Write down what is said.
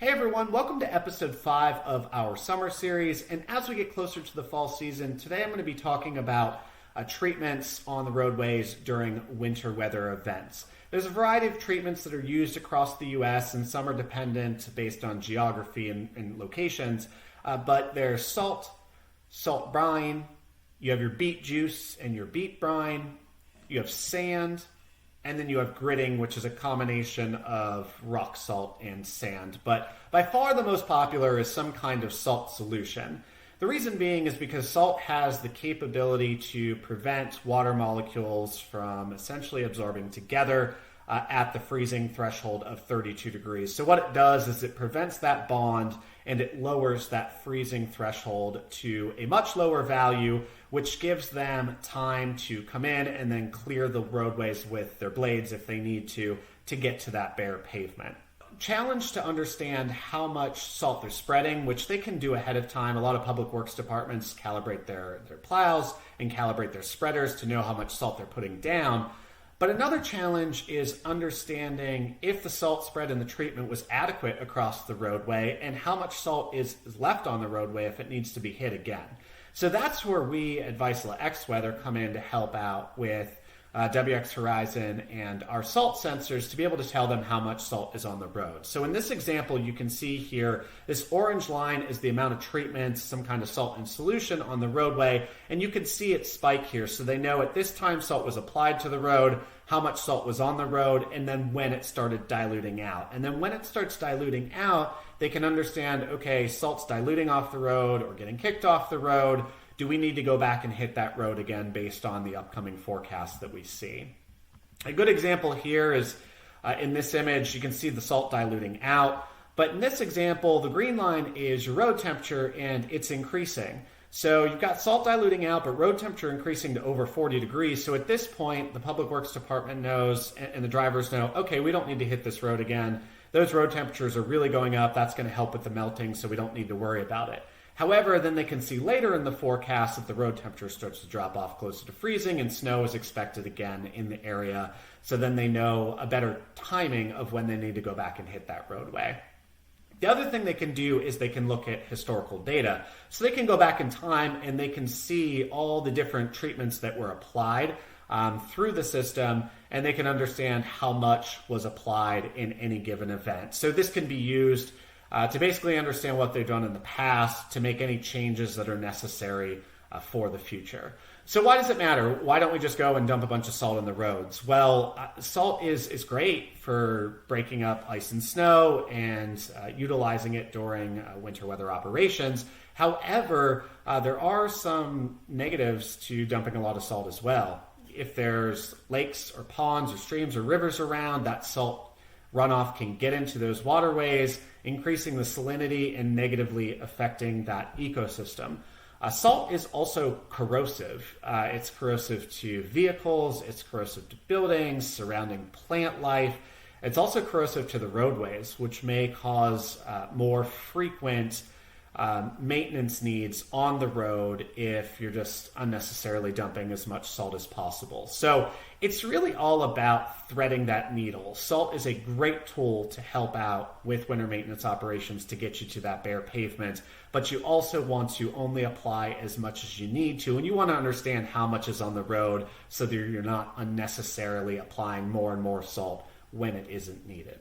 Hey everyone, welcome to episode 5 of our summer series. And as we get closer to the fall season, today I'm going to be talking about treatments on the roadways during winter weather events. There's a variety of treatments that are used across the US, and some are dependent based on geography and locations. But there's salt brine, you have your beet juice and your beet brine, you have sand, and then you have gritting, which is a combination of rock salt and sand. But by far the most popular is some kind of salt solution. The reason being is because salt has the capability to prevent water molecules from essentially absorbing together at the freezing threshold of 32 degrees. So what it does is it prevents that bond and it lowers that freezing threshold to a much lower value, which gives them time to come in and then clear the roadways with their blades if they need to get to that bare pavement. Challenge to understand how much salt they're spreading, which they can do ahead of time. A lot of public works departments calibrate their plows and calibrate their spreaders to know how much salt they're putting down. But another challenge is understanding if the salt spread in the treatment was adequate across the roadway and how much salt is left on the roadway if it needs to be hit again. So that's where we at Vizsla Xweather come in to help out with WX Horizon and our salt sensors to be able to tell them how much salt is on the road. So in this example, you can see here, this orange line is the amount of treatment, some kind of salt in solution on the roadway, and you can see it spike here. So they know at this time salt was applied to the road, how much salt was on the road, and then when it started diluting out. And then when it starts diluting out, they can understand, okay, salt's diluting off the road or getting kicked off the road. Do we need to go back and hit that road again based on the upcoming forecast that we see? A good example here is in this image, you can see the salt diluting out. But in this example, the green line is your road temperature and it's increasing. So you've got salt diluting out, but road temperature increasing to over 40 degrees. So at this point, the Public Works Department knows and the drivers know, okay, we don't need to hit this road again. Those road temperatures are really going up. That's going to help with the melting, so we don't need to worry about it. However, then they can see later in the forecast that the road temperature starts to drop off closer to freezing and snow is expected again in the area. So then they know a better timing of when they need to go back and hit that roadway. The other thing they can do is they can look at historical data. So they can go back in time and they can see all the different treatments that were applied through the system, and they can understand how much was applied in any given event. So this can be used to basically understand what they've done in the past to make any changes that are necessary for the future. So why does it matter? Why don't we just go and dump a bunch of salt in the roads? Well, salt is great for breaking up ice and snow and utilizing it during winter weather operations. However, there are some negatives to dumping a lot of salt as well. If there's lakes or ponds or streams or rivers around, that salt runoff can get into those waterways, increasing the salinity and negatively affecting that ecosystem. Salt is also corrosive. It's corrosive to vehicles, it's corrosive to buildings, surrounding plant life. It's also corrosive to the roadways, which may cause more frequent maintenance needs on the road if you're just unnecessarily dumping as much salt as possible. So it's really all about threading that needle. Salt is a great tool to help out with winter maintenance operations to get you to that bare pavement, but you also want to only apply as much as you need to, and you want to understand how much is on the road so that you're not unnecessarily applying more and more salt when it isn't needed.